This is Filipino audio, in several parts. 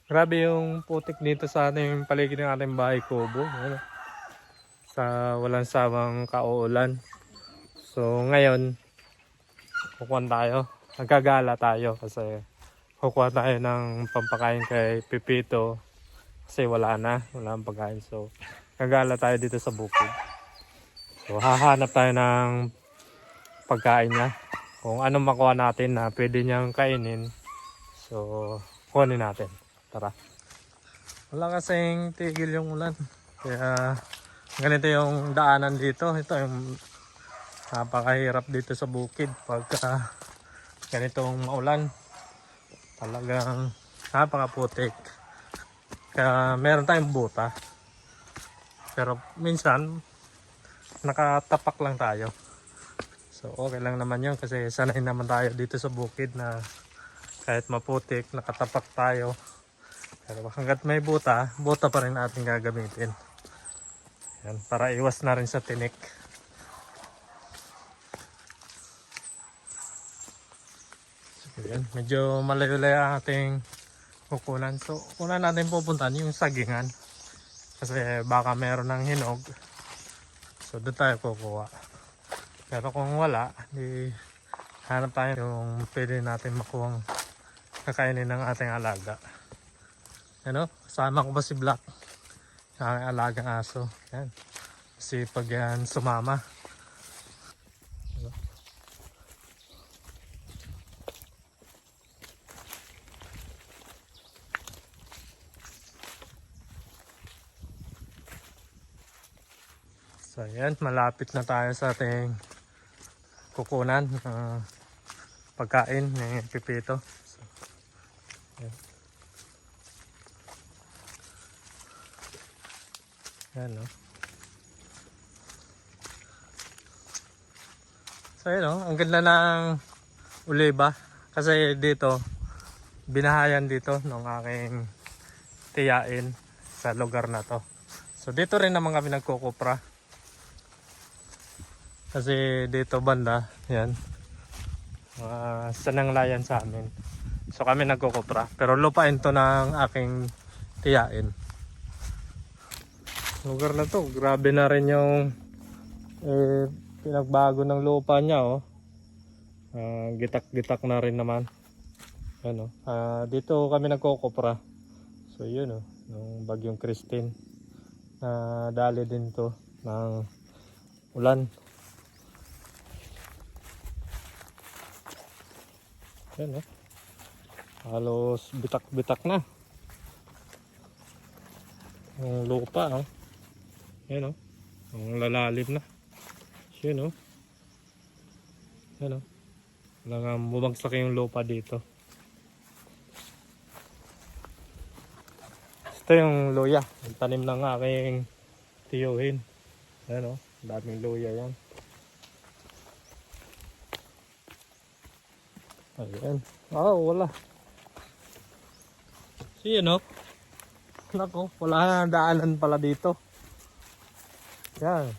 Grabe yung putik dito sa ating paligid ng ating bahay kubo. Ano? Sa walang sawang kauulan. So ngayon, kukuha tayo. Nagkagala tayo kasi kukuha tayo ng pampakain kay Pipito. Kasi wala ang pagkain. So nagala tayo dito sa bukid. So hahanap tayo ng pagkain niya. Kung anong makuha natin na pwede niyang kainin. So kunin natin. Tara. Wala kasing tigil yung ulan. Kaya ganito yung daanan dito. Ito yung napakahirap dito sa bukid pagka ganitong maulan. Talagang napakaputik. Kaya meron tayong buta. Pero minsan nakatapak lang tayo. So okay lang naman yun kasi sanay naman tayo dito sa bukid na kahit maputik nakatapak tayo. Pero hanggat may buta, buta pa rin natin gagamitin. Yan, para iwas na rin sa tinik. So, yan, medyo malayo-layo ang ating kukunan. So una natin pupuntahan yung sagingan. Kasi baka meron ng hinog. So doon tayo kukuha. Pero kung wala, di hanap tayo yung pwede natin makuhang kakainin ng ating alaga. Ano? Kasama ko ba si Black? Ang alagang aso. Yan. Kasi pag yan sumama. Ano? So yan, malapit na tayo sa ating kukunan pagkain ni Pipito. So, yan. Yan, no? So yun, no? Ang ganda ng uliba. Kasi dito, binahayan dito ng aking tiyain sa lugar na to. So dito rin naman kami nagkukupra. Kasi dito banda, yan. Sananglayan sa amin. So kami nagkukupra. Pero lupain to ng aking tiyain. Lugar na to, grabe na rin yung pinagbago ng lupa niya, oh. Gitak-gitak na rin naman. Ano, dito kami nagkukupra. So yun, oh, nung bagyong Christine. Dali din to ng ulan. Yan, oh. Halos bitak-bitak na ang lupa, oh. Yan, oh. Ang lalalim na. Yun, oh. Yan, oh. Walang bumagsak yung lupa dito. Ito yung luya. Ang tanim ng aking tiyuhin. Yan, oh. Daming luya yan. Ayan. Wala. Yun, oh. Nako, wala na daanan pala dito. Yan.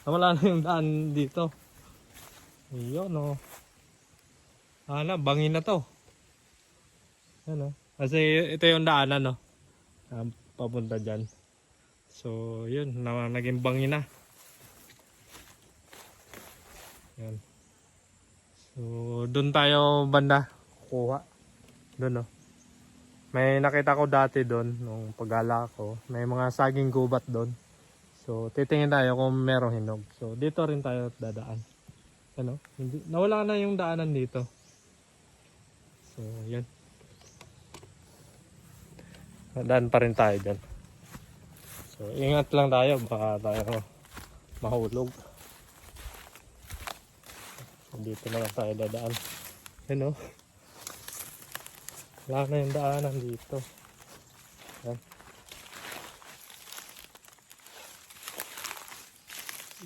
Wala na yung daan dito. Yun, oh. Bangin na to. Yan, oh. Kasi ito yung daanan, oh. Papunta dyan. So, yun. Naging bangin na. Yan. So, doon tayo banda kuha. Doon, oh. May nakita ko dati doon nung paggala ko. May mga saging gubat doon. So, titingin tayo kung merong hinog. So, dito rin tayo dadaan. Ano? Nawala na yung daanan dito. So, yan. Daan pa rin tayo dyan. So, ingat lang tayo. Baka tayo mahulog. Dito na lang tayo dadaan. Yan, oh. Wala na yung daanan dito. Yan.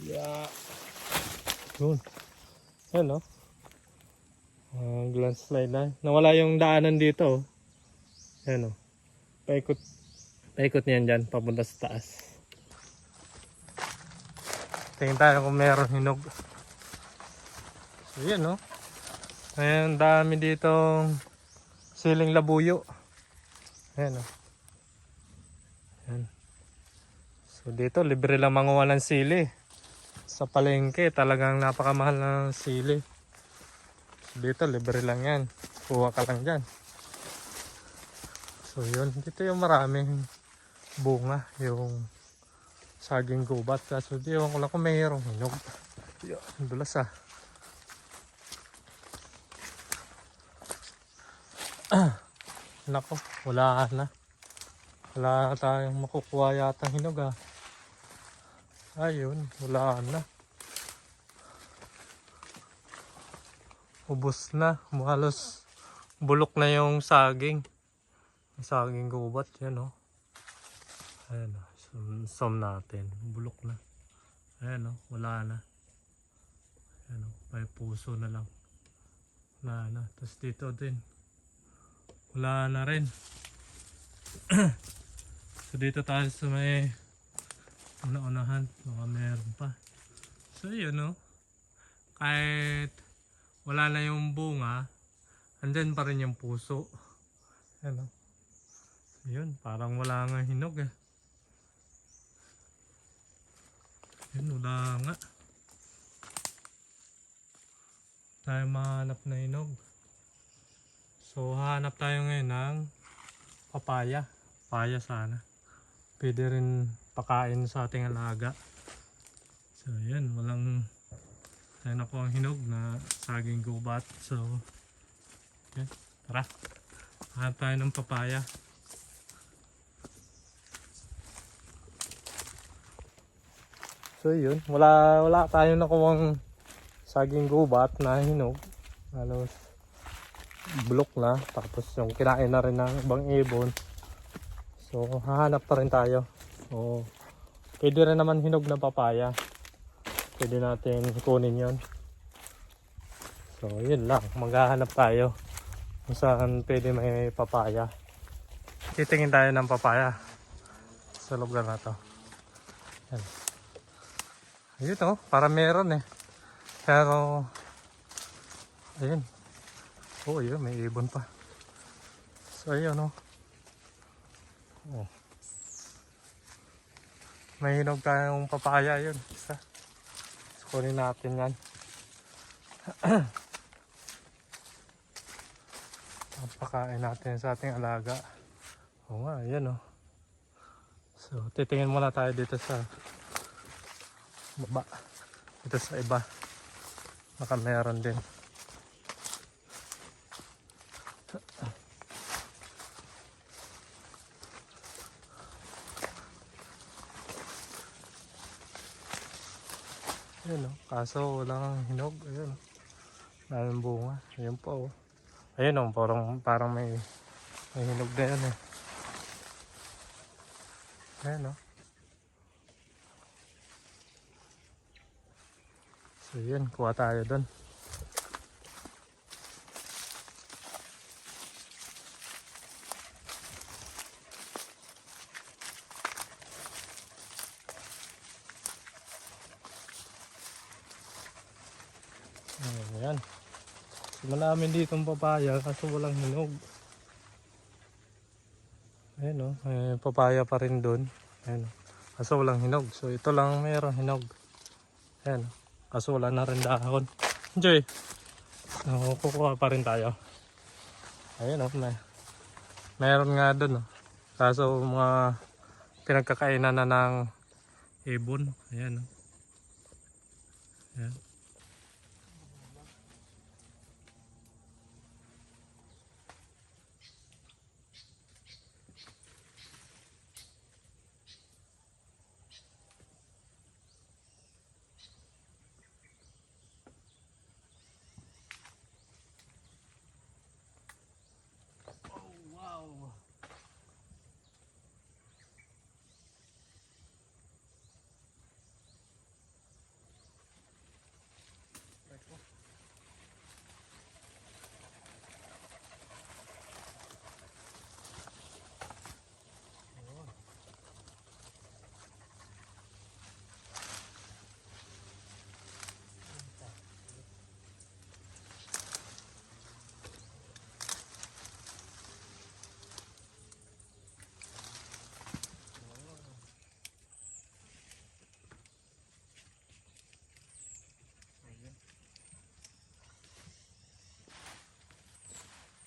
Yeah. Yun. Yan, oh. Landslide na. Nawala yung daanan dito, oh. Yan, oh. Paikot niyan dyan. Papunta sa taas. Tingin tayo kung meron hinog. So, yan, oh. Ayan, dami ditong siling labuyo. Ayan o. Ayan. So dito libre lang manguha ng sili. Sa palengke talagang napakamahal ng sili. Dito libre lang yan. Kuha ka lang dyan. So yun, dito yung maraming bunga, yung saging gubat. Kaso di ko lang kung mayroong hinog. Yun, dulas ah. Nako, wala na. Wala na tayong makukuha yata hinog ah. Ayun, wala na. Ubos na. Halos bulok na yung saging. Saging gubat yan oh. Ayan oh. Som natin. Bulok na. Ayan oh. Wala na. Ayan oh. May puso na lang. Wala na. Tapos dito din. Wala na rin. So dito tayo sa may una-unahan. Baka meron pa. So yun oh. Kahit wala na yung bunga, andyan pa rin yung puso. Ayan oh. Yun, parang wala nga hinog eh. Yun, wala nga. Tayo mahanap na hinog. So, hahanap tayo ngayon ng papaya. Papaya sana. Pwede rin pakain sa ating alaga. So, yun, walang tayo na po ang hinog na saging gubat. So, yun, tara. Hahanap tayo ng papaya. So yun, wala tayong nakuwang saging gubat na hinog. Halos bulok na, tapos yung kinain na rin ng ibang ibon. So hahanap pa rin tayo. So pwede rin naman hinog na papaya. Pwede natin kunin yon. So yun lang, maghahanap tayo kung saan pwede may papaya. Titingin tayo ng papaya sa lugar na to. Yan. Ayun oh, para meron eh. Pero ayun. Oh, yun, may ibon pa. So ayun oh. Oh. May hinog tayong papaya yun. Isa. So, kunin natin yan. Pakain natin sa ating alaga. Oo nga, ayun oh. So titingin muna tayo dito sa baba. Dito sa iba. Baka meron din. Ayun oh. Kaso walang hinog. Ayun. Daming bunga. Ayun po oh. Ayun oh. Parang may hinog na yun eh. Ayun oh. So yun. Kuha tayo dun. Ayan. So, namin dito ang papaya kaso walang hinog. Ayan o. May papaya pa rin dun. Ayan o. Kaso walang hinog. So ito lang mayroong hinog. Ayan o. Kaso wala na rin dahon. Enjoy. So, kukuha pa rin tayo. Ayan o. Mayroon nga dun o. Kaso mga pinagkakainan na ng ibon. Ayan o. Ayan.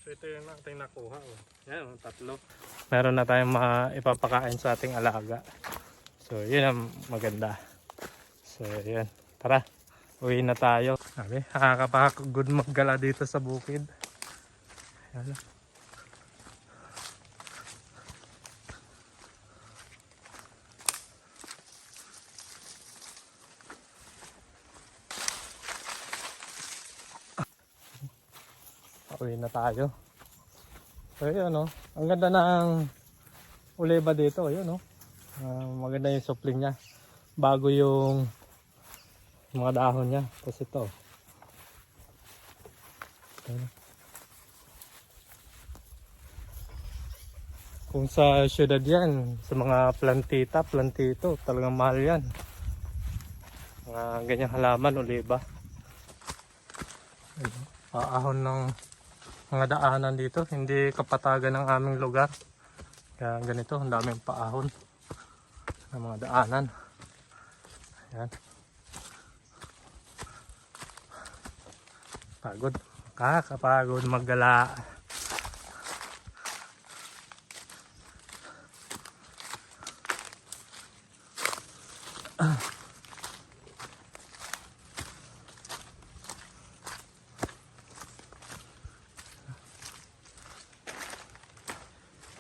So ito yung ating nakuha. Oh. Yan, oh, 3. Meron na tayong ipapakain sa ating alaga. So yun ang maganda. So yan, tara. Uwi na tayo. Sabi, nakakapagod maggala dito sa bukid. Yan. Uwi na tayo. So yun, no? Ang ganda ng uleba dito. Yun, no? Maganda yung supling niya. Bago yung mga dahon niya. Tapos ito. Ayan. Kung sa syudad yan, sa mga plantito, talagang mahal yan. Mga ganyang halaman, uleba. Ahon ng mga daanan dito, hindi kapatagan ng aming lugar. Kaya ganito, ang daming paahon ng mga daanan. Ayan. Pagod, kakapagod maggala.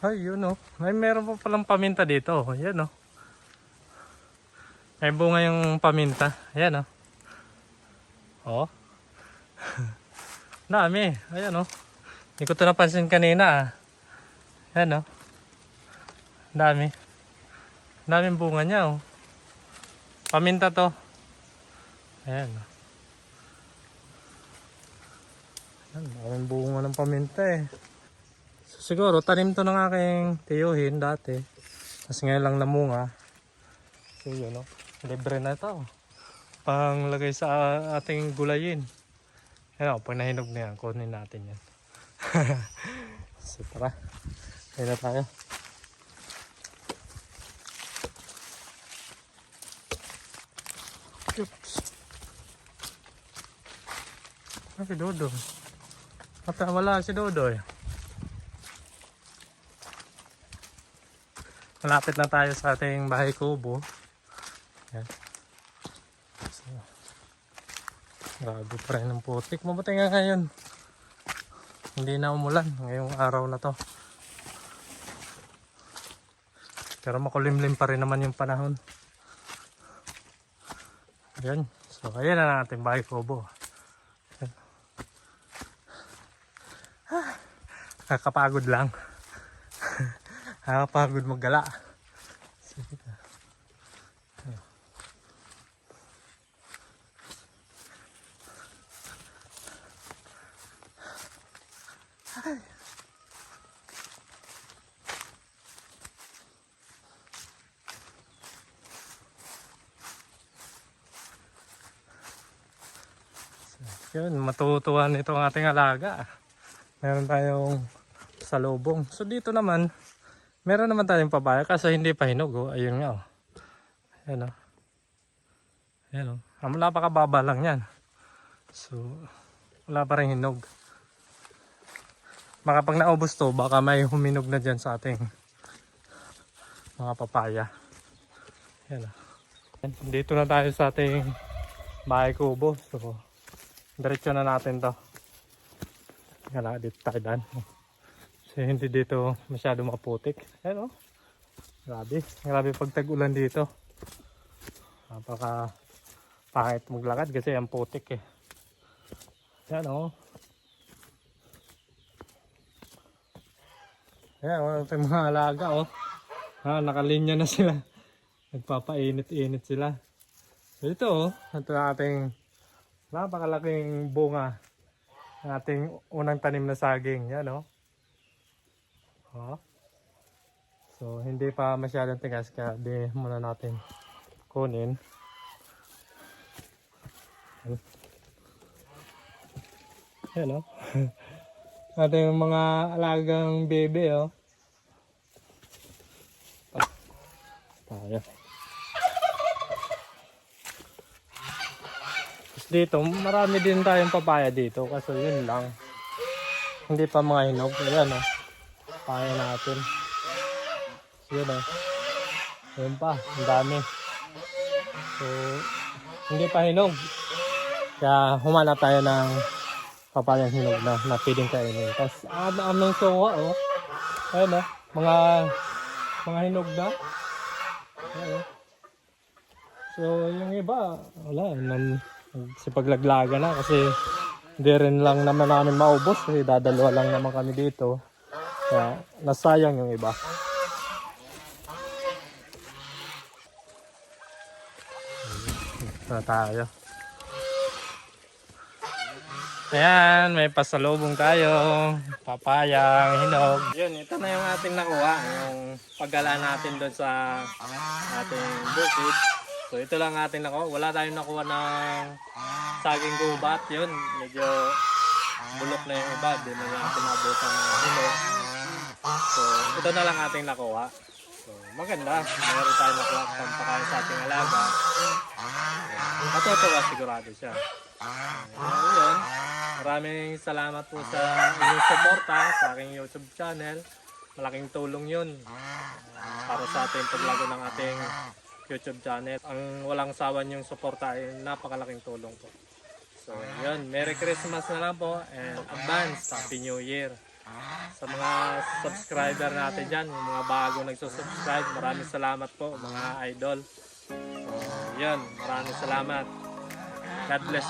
Ay, yun o. May meron pa palang paminta dito. Ayan o. May bunga yung paminta. Ayan o. Oh. Dami. Ayan o. Hindi ko ito napansin kanina. Ayan o. Dami. Daming bunga niya o. Paminta to. Ayan o. Daming bunga ng paminta eh. Siguro tanim to ng aking tiyuhin dati. Tapos ngayon lang namunga. So yun, no? Libre na ito. Panglagay sa ating gulayin. Yan o, pag nahinog na yan, kunin natin yan. So tara, ayun na tayo. Oops. Si Dodo. Wala si Dodo eh. Malapit na tayo sa ating bahay kubo. Yan. So, grabe pa rin ang putik. Mabuti nga ngayon. Hindi na umulan ngayong araw na to. Pero makulimlim pa rin naman yung panahon. Yan. So ayan na natin bahay kubo. Yan. Kakapagod lang. Nakakapagod maggala. Yun, matutuwa nito ang ating alaga. Meron tayong salubong. So dito naman, meron naman tayong papaya kasi hindi pa hinog. Oh. Ayun nga. Oh. Ayan o. Oh. Ayan o. Oh. Wala pa kababa lang yan. So, wala pa rin hinog. Baka pag naubos to, baka may huminog na dyan sa ating mga papaya. Ayan o. Oh. Dito na tayo sa ating bahay kubo. So, diretso na natin to. Kaya dito tayo dan. Kasi hindi dito masyado maputik. Ayan o. Grabe. Grabe pag tag-ulan dito. Napaka pangit maglakad kasi ang putik eh. Ayan o. Ayan o. Ito yung mga alaga o. Nakalinya na sila. Nagpapainit-init sila. So ito o. Ito ang ating napakalaking bunga. Ang ating unang tanim na saging. Yan o. So hindi pa masyadong tigas kaya di muna natin kunin. Yan o. Ating mga alagang bebe o. Tayo. Dito marami din tayong papaya dito kasi yun lang. hindi pa mga hinog. Ayan o. Kaya natin. Yun o. Yun pa. Ang dami. So, hindi pa hinog. Kaya humanap tayo ng papayang hinog na pwedeng kainin. Tapos, aming sungo o. Ayan o. Mga hinog na. Ayan o. So, yung iba, wala. Sipaglaglaga na kasi hindi rin lang naman namin maubos kasi dadalawa lang naman kami dito. Kaya nasayang yung iba. Na tayo. Ayan, may pasalubong tayo. Papayang, hinog. Yun, ito na yung ating nakuha. Yung paggala natin doon sa ating bukid. So ito lang ating nakuha. Wala tayong nakuha ng saging gubat. Yun, medyo bulok na yung iba. Di na natin nabutan ng hinog. So ito na lang ating nakuha. So maganda. Mayroon tayong nakuha pampakain sa ating alaga. Matutuwa sigurado siya. Yun. Maraming salamat po sa inyong suporta sa aking YouTube channel. Malaking tulong yun para sa ating paglago ng ating YouTube channel. Ang walang sawan yung suporta ay napakalaking tulong po. So yun, Merry Christmas na lang po and advance Happy New Year. Sa mga subscriber natin dyan, yung mga bago nagsusubscribe, maraming salamat po mga idol. So yun, maraming salamat. God bless.